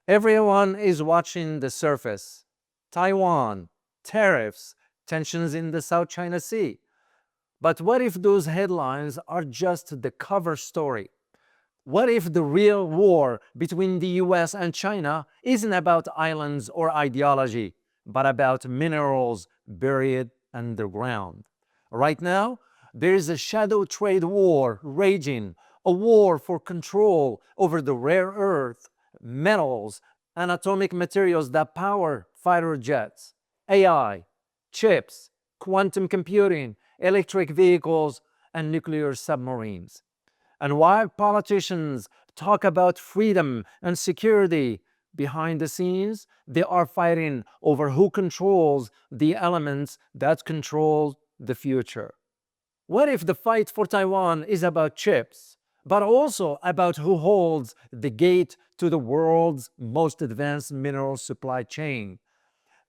Everyone is watching the surface. Taiwan, tariffs, tensions in the South China Sea. But what if those headlines are just the cover story? What if the real war between the US and China isn't about islands or ideology, but about minerals buried underground? Right now, there is a shadow trade war raging, a war for control over the rare earth, metals, and atomic materials that power fighter jets, AI, chips, quantum computing, electric vehicles, and nuclear submarines. And while politicians talk about freedom and security, behind the scenes, they are fighting over who controls the elements that control the future. What if the fight for Taiwan is about chips, but also about who holds the gate to the world's most advanced mineral supply chain?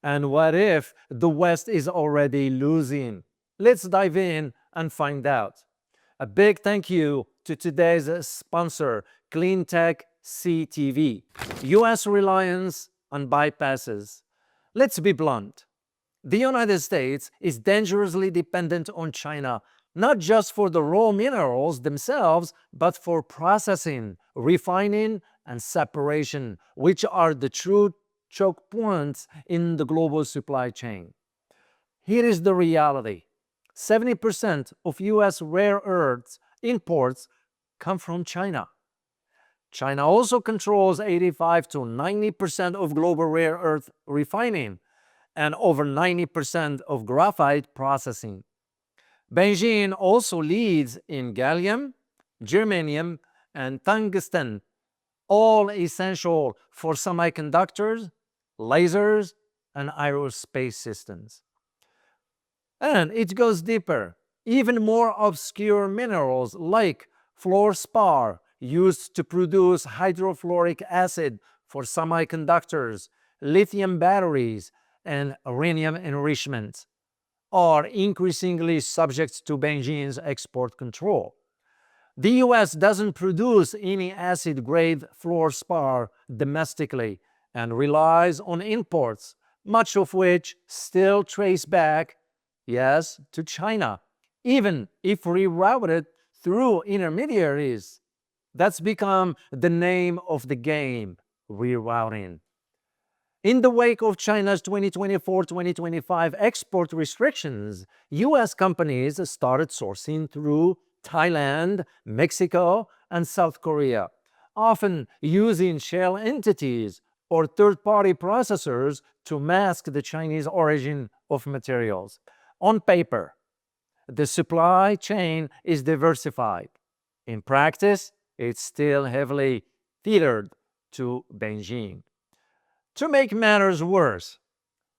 And what if the West is already losing? Let's dive in and find out. A big thank you to today's sponsor, CleanTech CTV. US reliance on bypasses. Let's be blunt. The United States is dangerously dependent on China, not just for the raw minerals themselves, but for processing, refining, and separation, which are the true choke points in the global supply chain. Here is the reality. 70% of US rare earths imports come from China. China also controls 85 to 90% of global rare earth refining and over 90% of graphite processing. Beijing also leads in gallium, germanium, and tungsten, all essential for semiconductors, lasers, and aerospace systems. And it goes deeper. Even more obscure minerals like fluorspar, used to produce hydrofluoric acid for semiconductors, lithium batteries, and uranium enrichment, are increasingly subject to Beijing's export control. The US doesn't produce any acid-grade fluorspar domestically and relies on imports, much of which still trace back, yes, to China, even if rerouted through intermediaries. That's become the name of the game, rerouting. In the wake of China's 2024-2025 export restrictions, US companies started sourcing through Thailand, Mexico, and South Korea, often using shell entities or third-party processors to mask the Chinese origin of materials. On paper, the supply chain is diversified. In practice, it's still heavily tethered to Beijing. To make matters worse,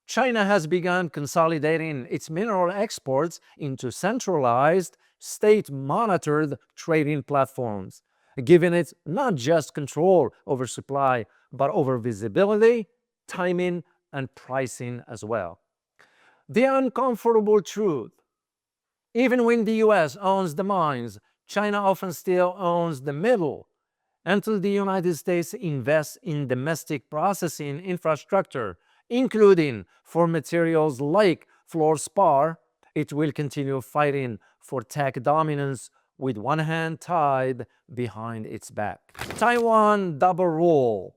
China has begun consolidating its mineral exports into centralized, state-monitored trading platforms, giving it not just control over supply, but over visibility, timing, and pricing as well. The uncomfortable truth: even when the US owns the mines, China often still owns the middle. Until the United States invests in domestic processing infrastructure, including for materials like fluorspar, it will continue fighting for tech dominance with one hand tied behind its back. Taiwan double role.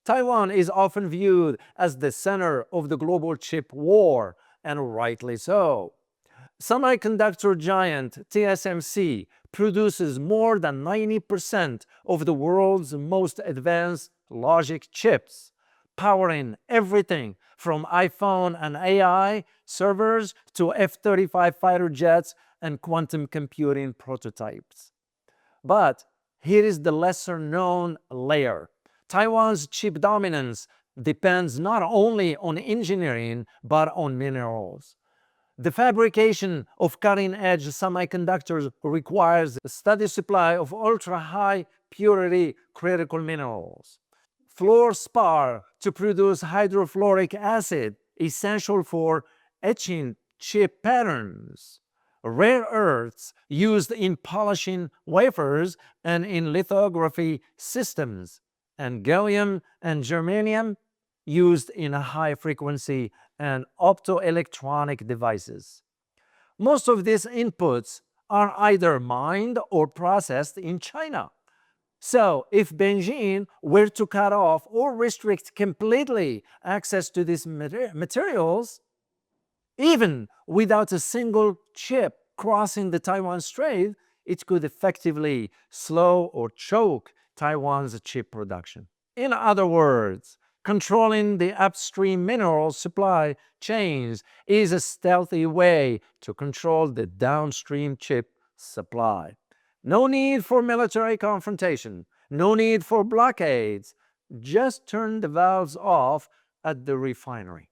Taiwan is often viewed as the center of the global chip war, and rightly so. Semiconductor giant TSMC produces more than 90% of the world's most advanced logic chips, powering everything from iPhone and AI servers to F-35 fighter jets and quantum computing prototypes. But here is the lesser-known layer. Taiwan's chip dominance depends not only on engineering, but on minerals. The fabrication of cutting-edge semiconductors requires a steady supply of ultra-high purity critical minerals. Fluorspar to produce hydrofluoric acid, essential for etching chip patterns. Rare earths used in polishing wafers and in lithography systems. and gallium and germanium used in high-frequency and optoelectronic devices. Most of these inputs are either mined or processed in China. So, if Beijing were to cut off or restrict completely access to these materials, even without a single chip crossing the Taiwan Strait, it could effectively slow or choke Taiwan's chip production. In other words, controlling the upstream mineral supply chains is a stealthy way to control the downstream chip supply. No need for military confrontation, no need for blockades. Just turn the valves off at the refinery.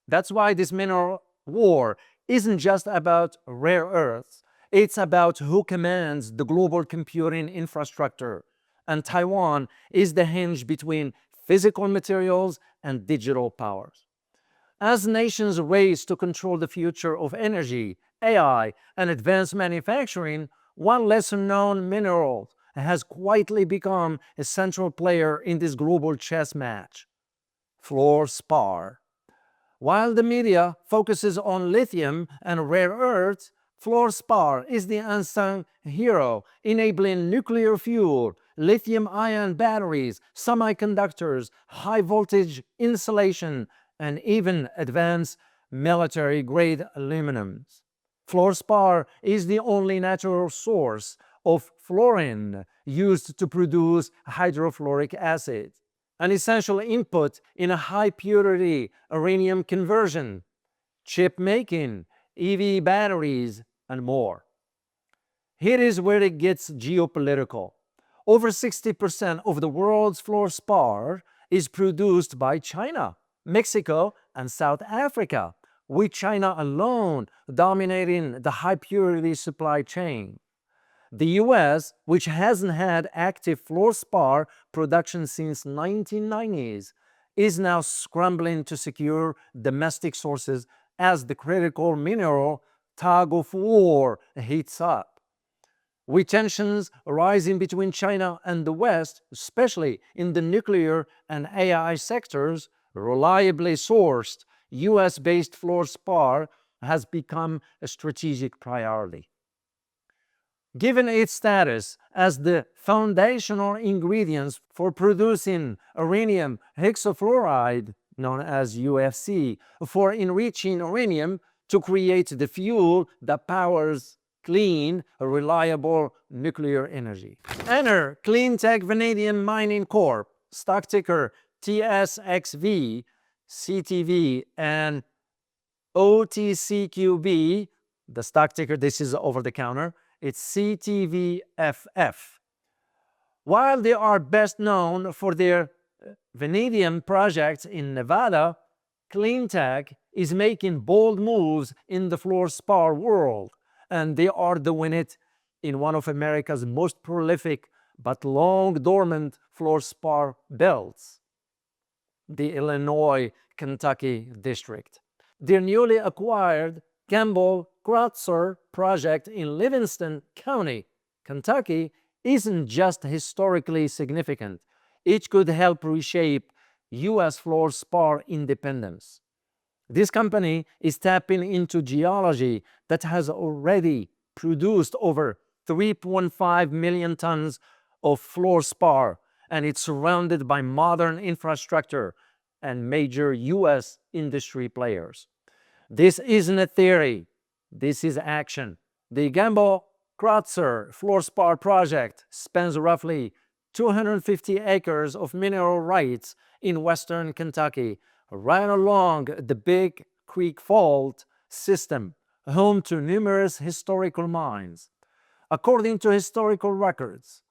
That's why this mineral war isn't just about rare earths, it's about who commands the global computing infrastructure. And Taiwan is the hinge between physical materials and digital powers. As nations race to control the future of energy, AI, and advanced manufacturing, one lesser-known mineral has quietly become a central player in this global chess match: fluorspar. While the media focuses on lithium and rare earths, fluorspar is the unsung hero, enabling nuclear fuel, lithium-ion batteries, semiconductors, high-voltage insulation, and even advanced military-grade aluminums. Fluorspar is the only natural source of fluorine used to produce hydrofluoric acid, an essential input in a high-purity uranium conversion, chip making, EV batteries, and more. Here is where it gets geopolitical. Over 60% of the world's fluorspar is produced by China, Mexico, and South Africa, with China alone dominating the high-purity supply chain. The US, which hasn't had active fluorspar production since 1990s, is now scrambling to secure domestic sources as the critical mineral tug of war heats up. With tensions rising between China and the West, especially in the nuclear and AI sectors, reliably sourced US-based fluorspar has become a strategic priority. Given its status as the foundational ingredients for producing uranium hexafluoride, known as UFC, for enriching uranium to create the fuel that powers clean, reliable nuclear energy. Enter CleanTech Vanadium Mining Corp, stock ticker TSXV, CTV, and OTCQB, the stock ticker, this is over the counter, it's CTVFF. While they are best known for their vanadium projects in Nevada, CleanTech is making bold moves in the fluorspar world, and they are doing it in one of America's most prolific but long dormant fluorspar belts, the Illinois-Kentucky district. Their newly acquired Campbell-Kreutzer project in Livingston County, Kentucky, isn't just historically significant. It could help reshape U.S. fluorspar independence. This company is tapping into geology that has already produced over 3.5 million tons of fluorspar, and it's surrounded by modern infrastructure and major U.S. industry players. This isn't a theory, this is action. The Campbell-Kreutzer fluorspar project spans roughly 250 acres of mineral rights in western Kentucky, right along the Big Creek Fault system, home to numerous historical mines. According to historical records,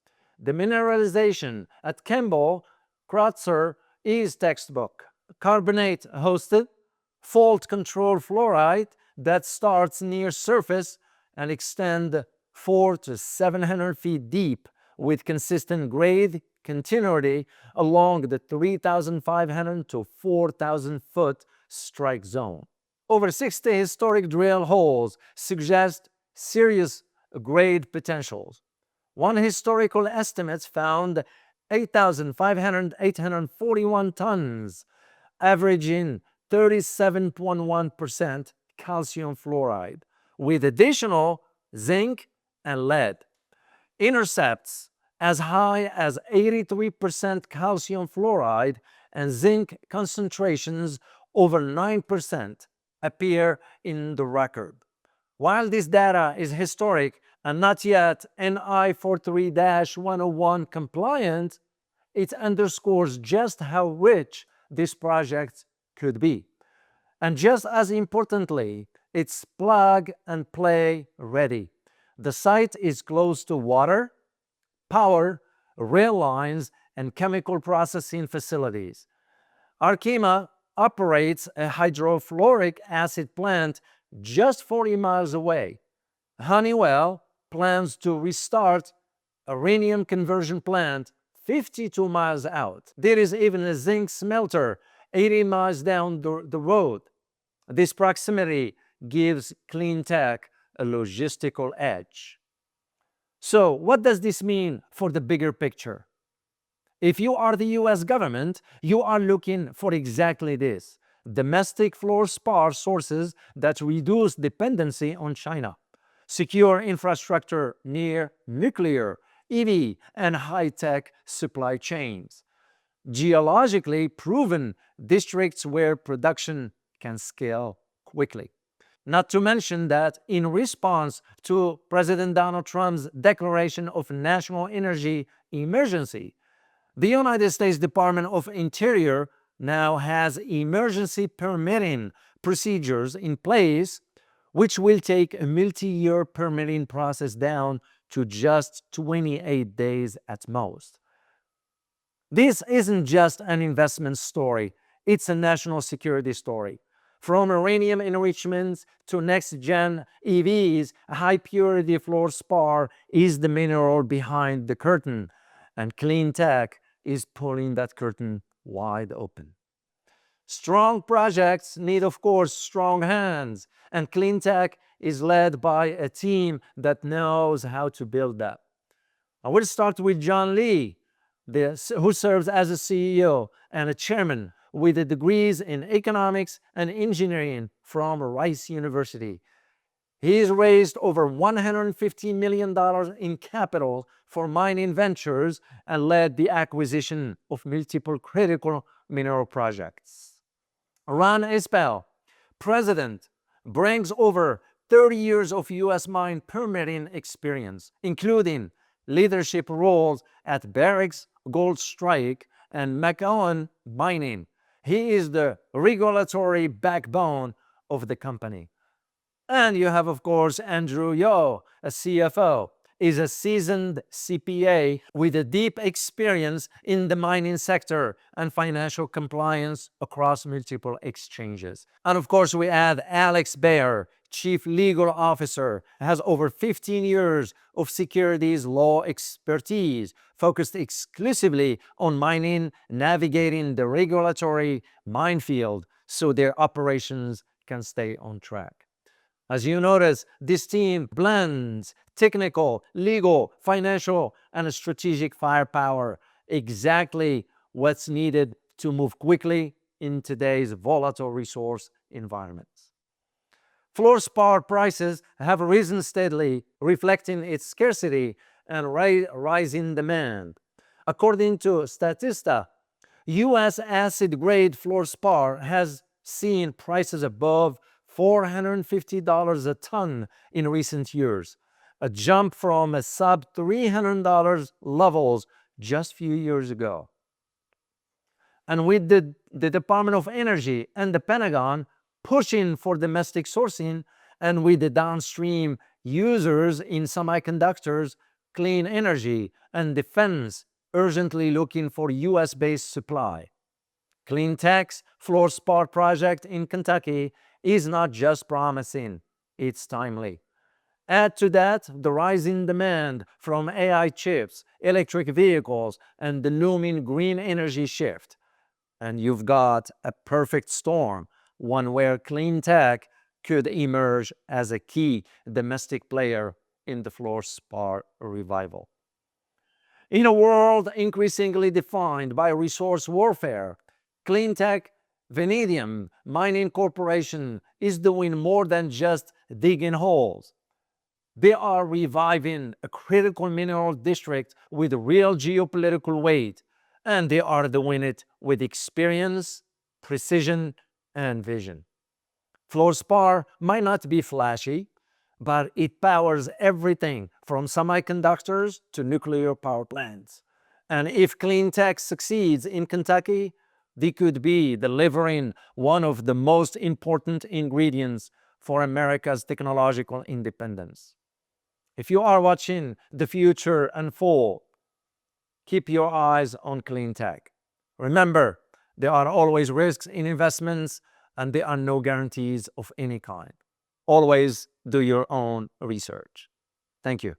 the mineralization at Campbell-Kreutzer is textbook. Carbonate-hosted, fault-controlled fluorite that starts near surface and extends 400 to 700 feet deep with consistent grade continuity along the 3,500 to 4,000 foot strike zone. Over 60 historic drill holes suggest serious grade potentials. One historical estimate found 841 tons, averaging 37.1% calcium fluoride, with additional zinc and lead. Intercepts as high as 83% calcium fluoride and zinc concentrations over 9% appear in the record. While this data is historic and not yet NI 43-101 compliant, it underscores just how rich this project could be. And just as importantly, it's plug and play ready. The site is close to water, power, rail lines, and chemical processing facilities. Arkema operates a hydrofluoric acid plant just 40 miles away. Honeywell plans to restart a rhenium conversion plant 52 miles out. There is even a zinc smelter 80 miles down the road. This proximity gives CleanTech a logistical edge. So, what does this mean for the bigger picture? If you are the US government, you are looking for exactly this: domestic fluorspar sources that reduce dependency on China, secure infrastructure near nuclear, EV, and high-tech supply chains, geologically proven districts where production can scale quickly. Not to mention that in response to President Donald Trump's declaration of national energy emergency, the United States Department of Interior now has emergency permitting procedures in place, which will take a multi-year permitting process down to just 28 days at most. This isn't just an investment story, it's a national security story. From uranium enrichments to next-gen EVs, high-purity fluorspar is the mineral behind the curtain, and CleanTech is pulling that curtain wide open. Strong projects need, of course, strong hands, and CleanTech is led by a team that knows how to build that. I will start with John Lee, who serves as a CEO and a chairman with the degrees in economics and engineering from Rice University. He's raised over $150 million in capital for mining ventures and led the acquisition of multiple critical mineral projects. Ron Espel, president, brings over 30 years of U.S. mine permitting experience, including leadership roles at BRICS, Goldstrike, and McEwen Mining. He is the regulatory backbone of the company. And you have, of course, Andrew Yeo, a CFO, is a seasoned CPA with a deep experience in the mining sector and financial compliance across multiple exchanges. And of course, we add Alex Baer, Chief Legal Officer, has over 15 years of securities law expertise, focused exclusively on mining, navigating the regulatory minefield so their operations can stay on track. As you notice, this team blends technical, legal, financial, and strategic firepower, exactly what's needed to move quickly in today's volatile resource environments. Fluorspar prices have risen steadily, reflecting its scarcity and rising demand. According to Statista, U.S. acid-grade fluorspar has seen prices above $450 a ton in recent years, a jump from a sub-$300 levels just a few years ago. And with the Department of Energy and the Pentagon pushing for domestic sourcing, and with the downstream users in semiconductors, clean energy, and defense urgently looking for US-based supply, CleanTech's Fluorspar project in Kentucky is not just promising, it's timely. Add to that the rising demand from AI chips, electric vehicles, and the looming green energy shift, and you've got a perfect storm, one where CleanTech could emerge as a key domestic player in the fluorspar revival. In a world increasingly defined by resource warfare, CleanTech Vanadium Mining Corporation is doing more than just digging holes. They are reviving a critical mineral district with real geopolitical weight, and they are doing it with experience, precision, and vision. Fluorspar might not be flashy, but it powers everything from semiconductors to nuclear power plants. And if CleanTech succeeds in Kentucky, they could be delivering one of the most important ingredients for America's technological independence. If you are watching the future unfold, keep your eyes on CleanTech. Remember, there are always risks in investments and there are no guarantees of any kind. Always do your own research. Thank you.